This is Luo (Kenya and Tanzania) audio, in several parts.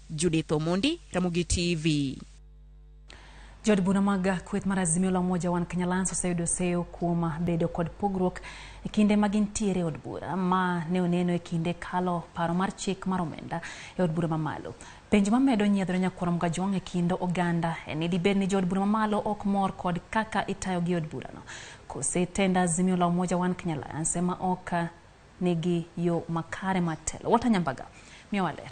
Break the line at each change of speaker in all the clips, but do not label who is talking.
Judith Omondi, Ramogi TV.
Jod buna mag kweth mar Azimio la Umoja wan Kenya Alliance oseyudo seyo kuom bedo kod pogruok e kinde magintiere od bura ma ne oneno e kinde kalo paro mar chik mar omenda e od bura mamalo. Penjo mamedo nyiedhore nyakwaro Mgajwang' e kind oganda en dibed ni jod bura mamalo ok mor kod kaka itayo gi od burano. Kose tenda Azimio la Umoja wan Kenya Alliance ma ok nigi yo makare matelo. Wata Nyambaga, miyo waler.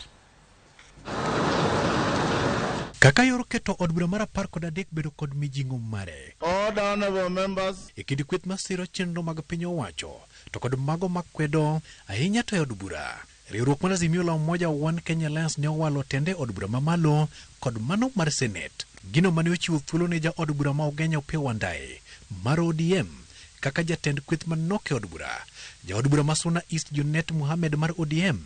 Kaka yor keto od bura mar 13 bedo kod mijing'o mare.
All honorable members.
E kind kweth masiro chenro mag piny owacho to kod mago makwedo ahinya to od bura. Riwruok mar Azimio la Umoja wan Kenya Alliance ne owalo tende od bura mamalo kod mano mar Senate. Gino mane ochiwo thuolo ne ja od bura ma Ogenya Opiyo Wandayi mar ODM kaka jatend kweth manok e od bura. Ja od bura Masuna East Junet Mohamed mar ODM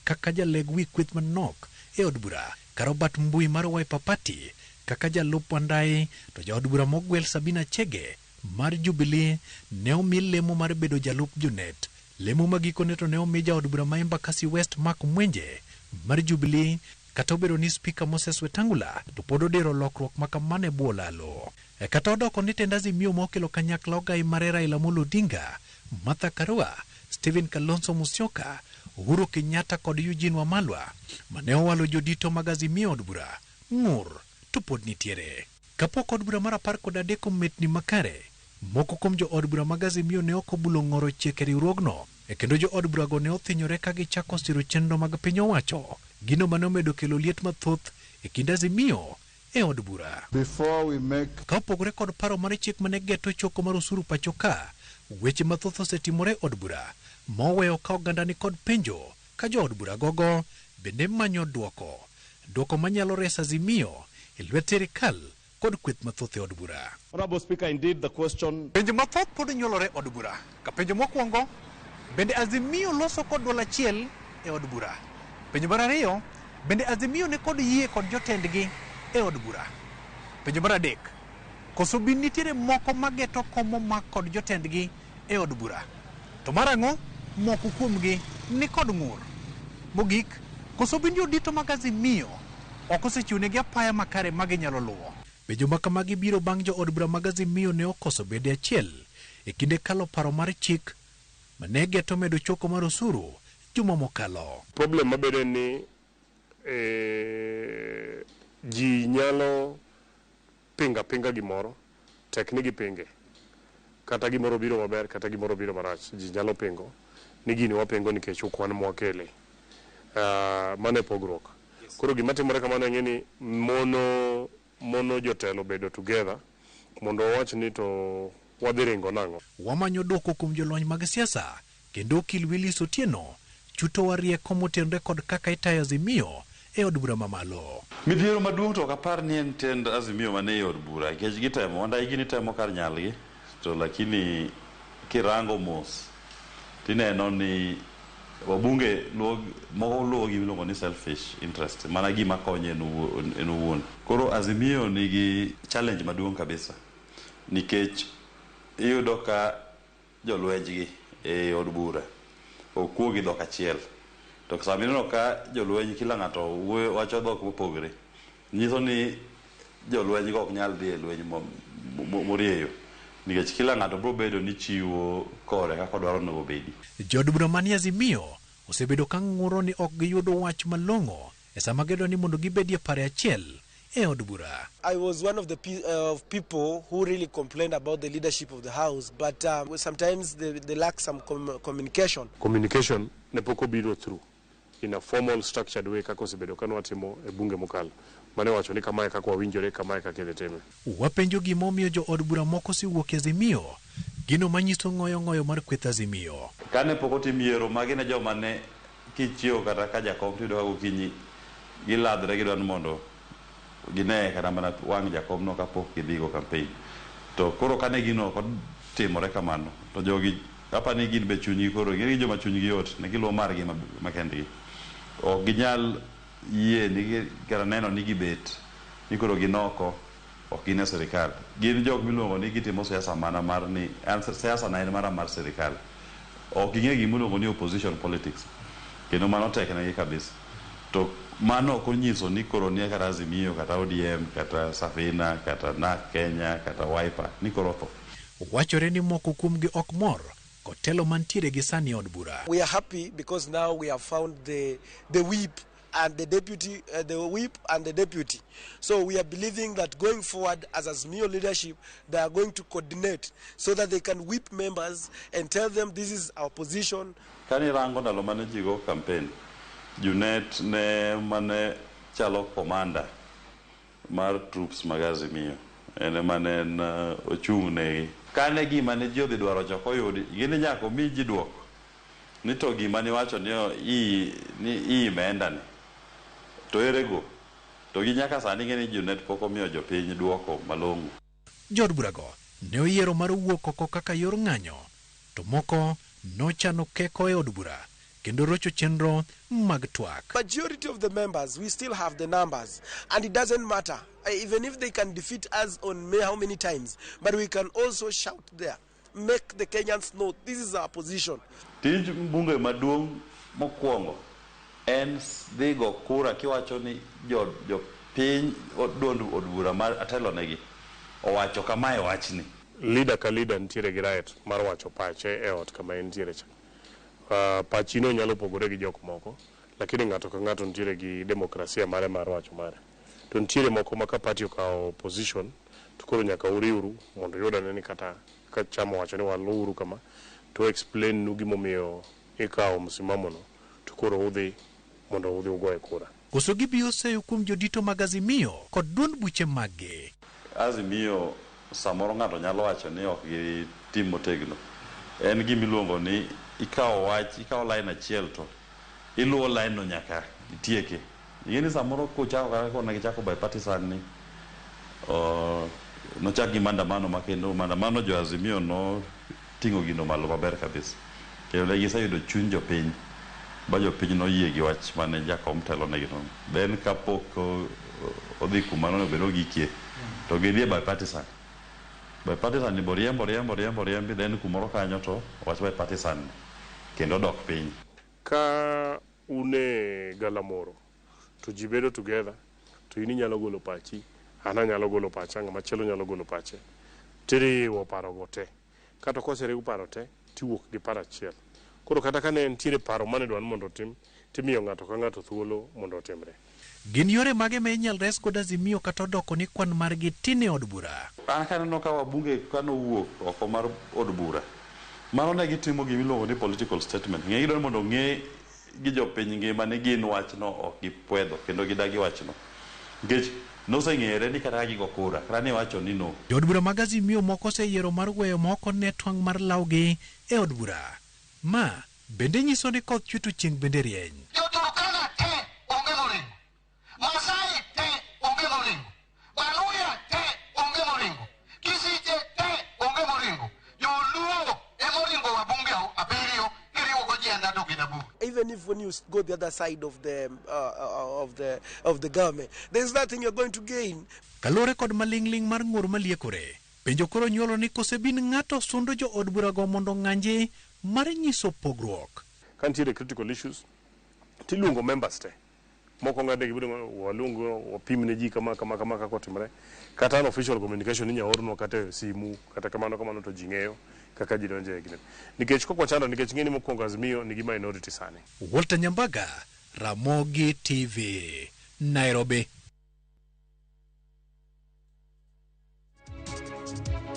kaka jaleg wi kweth manok e od bura. Karobat Mbui mar Wiper Party kaka jalup Wandayi to ja od bura Mogwel Sabina Chege mar Jubilee ne omi lemo mar bedo jalup Junet. Lemo magikone to ne omi ja od bura ma Embakasi West Mark Mwenje mar Jubilee kata obedo ni Speaker Moses Wetangula to pod odiro lokruok makamane bwo lalo. Kata odoko ni tend Azimio mokelo kanyakla ogai mar Raila Amolo Odinga, Martha Karua, Stephen Kalonzo Musyoka, Uhuru Kenyatta kod Eugene Wamalwa mane owalo jodito mag Azimio od bura ng'ur to pod nitiere. Kapok od bura mar 13 ometni makare, moko kuom jo od bura mag Azimio ne ok obulo ng'oro chike riwruogno kendo jo od bura go ne othinyore ka gichako siro chenro mag piny owacho, gino mane omedo kelo liet mathoth e kind Azimio e od bura. Ka opogore kod paro mar chik mane geto choko mar osuru pacho ka, weche mathoth osetimore od bura moweyo ka oganda ni kod penjo ka jo od bura gogo bende manyo duoko manyalo reso Azimio e lwet sirikal kod kweth mathoth e od bura.
Honorable Speaker, indeed the question.
Penjo mathoth pod nyolore od bura. Ka penjo mokwongo, bende Azimio loso kod dwol achiel e od bura. Penjo mar ariyo, bende Azimio ne kod yie kod jotendgi e od bura. Penjo mar adek, koso bin nitiere moko mageto komo mak kod jotendgi e od bura. To mar ang'o, moko kuomgi ni kod ng'ur. Mogik, koso bin jodito mag Azimio ok osechiwnegi apaya makare maginyalo luwo. Penjo makamagi biro bang' jo od bura mag Azimio ne okoso bede achiel e kinde kalo paro mar chik mane geto medo choko mar osuru juma mokalo.
Problem mabedo ni ji nyalo pinga gimoro, tekni gi pinge. Kata gimoro biro maber, kata gimoro biro marach. Ji nyalo pingo ni gini wapingo nikech ukwan mwakele. Mane pogruok. Koro gima timore kamano ng'eni mono jotelo bedo together mondo wach ni to wadhi ringo nang'o.
Wamanyo dwoko kuom jolony mag siasa kendo okil Willis Otieno chuto warieko motenore kod kaka itayo Azimio e od bura mamalo.
Midhiero maduong' to kapar ni en tend Azimio mane e od bura nikech gitemo Wandayi gini temo kar nyalgi to lakini kirango mos tineno ni wabunge moko luwo gimiluongo ni selfish interest, mana gima konye en owuon. Koro Azimio nigi challenge maduong' kabisa nikech iyudo ka jolwenjgi e od bura okuo gi dhok achiel, to samineno ka jolweny kila ng'ato wacho dhok mopogre, nyiso ni jolwenygo ok nyal dhi e lweny morieyo nikech kila ng'ato biro bedo ni chiwo kore kaka dwaro ni obedi.
Jod bura mani Azimio osebedo ka ng'uro ni ok giyudo wach malong'o e sama gedo ni mondo gibedie pare achiel e od bura.
I was one of the people who really complained about the leadership of the house, but sometimes they lack some communication.
Communication ne poko biro through in a formal structured way kako osebedo kano watimo e bunge mokalo. Mane wacho ni kamae kako wawinjore, kamae kaka idhi time.
Wapenjo gimomiyo jo od bura moko siwuok e Azimio, gino manyiso ng'oyo mar kweth Azimio.
Kane poko tim yiero magi ne joma ne kichiewo kata ka jakom tiyudo ka gokinyi giladhre gidwa ni mondo gine kata mana wang' jakomno kapok gidhigo campaign. To koro kane gino kod timore kamano, to jogi kapa ni gin be chunygi koro gin joma chunygi yot, ne giluwo margi makendgi. Ok ginyal yie ni kara neno ni gibet ni koro ginoko ok gin e sirikal. Gin jok miluongo ni gitimo siasa mana mar ni siasa na en mar sirikal. Ok ging'e gimiluongo ni opposition politics. Kendo mano tek negi kabisa. To mano konyiso ni koronia kata Azimio kata ODM kata Safina kata NAK Kenya kata Wiper ni korotho.
Wachore ni moko kuomgi ok mor kotelo mantiere gi sani od bura.
We are happy because now we have found the whip and the deputy, So we are believing that going forward as Azimio leadership, they are going to coordinate so that they can whip members and tell them this is our position.
Kani rango ndalo mane jigo campaign, Junet ne mane chalo commander mar troops mag Azimio, ene mane ochung' ne kane gima ne ji odhi dwaro choko yudi, gini nyako mi ji duoko ni to gima ni wacho ni imeenda ni to erego to gi nyaka sani ngeni Junet pok omiyo jopiny duoko malong'o.
Jod burago ne oyiero mar wuok oko kaka yor ng'anyo, to moko nochano keko e od bura kendo rocho chenro mag twak.
Majority of the members, we still have the numbers, and it doesn't matter even if they can defeat us on how many times, but we can also shout there, make the Kenyans know this is our position.
Tij mbunge maduong' mokwongo en dhi go kura kiwacho ni jo piny duond od bura mar atelo negi owacho kamae wachni.
Leader ka leader ntiere gi right mar wacho pache e ot kama entiere cha. Pachino nyalo pogore gi jok moko, lakini ng'ato ka ng'ato ntiere gi demokrasia mare mar wacho mare. To ntiere moko ma ka party okawo position, to koro nyaka uriuru mondo yudane ni kata ka chama wacho ni waluru kama, to explain nu gimomiyo ikawo msimamo no, to koro udhi mondo udhi ugoye kura.
Koso gibiro seyo kuom jodito mag Azimio kod duond buche maggi.
Azimio samoro ng'ato nyalo wacho ni ok gitim motegno. En gimiluongo ni ikawo line achiel to iluwo line no nyaka itieke. Yini samoro kuchako kaka kona gichako bipartisan ni nochak gi maandamano makendo maandamano jo Azimio no tingo gino malo maber kabisa. Kendo ne giseyudo chuny jopiny ba jopiny noyie gi wach mane jakom telo negi no. Then kapok odhi kuma no bedo gikie to gidhi bipartisan. Bipartisan ni boriembo then kumoro kanyo to wach bipartisan kendo dok piny.
Ka une galamoro to ji bedo together, to ini nyalo golo pachi, ana nyalo golo pacha, ng'ama chielo nyalo golo pache, tiriwo paro go te. Kata koseriw paro te, tiwuok gi paro achiel. Koro kata ka ne ntiere paro mane dwan mondo tim, timiyo ng'ato ka ng'ato thuolo mondo otimre.
Gin yore mage ma inyal res kod Azimio kata odoko ni kwan margi tin e od bura?
An kaneno ka wabunge kanowuok oko mar od bura, mano ne gitimo gimiluongo ni political statement. Ng'e gidwani mondo ng'e gi jopiny ngima ni gin wachno ok gipwedho kendo gidagi wachno. Nikech noseng'ere ni kata gigo kura, kata ne wacho ni no.
Jod bura mag Azimio moko oseyiero mar weyo moko ne twang' mar lawgi e od bura. Ma bende nyiso ni koth chwe to chieng' bende rieny.
Jo-Turkana te onge moringo, Masai te onge moringo, Baluya te onge moringo, Kisije te onge moringo, Jo-Luo emoringo wabunge abiriyo iriwo go jenda to ginabu.
Even if when you go the other side of the government, there's nothing you're going to gain.
Kalore kod malingling mar ng'ur maliekore, penjo koro nyuolo ni kosebin ng'ato sundo jo od bura go mondo ng'anje mar nyiso pogruok.
Ka ntiere critical issues, tiluongo members te. Moko ng'ade gibedo walungo wapimne ji kama kako timre. Kata an official communication inya orno kata simu, kata kamano to ji ng'eyo kaka ji donje gine. Nikech kok wachando nikech ng'eni mokwongo Azimio nigi minority sani.
Walter Nyambaga, Ramogi TV, Nairobi.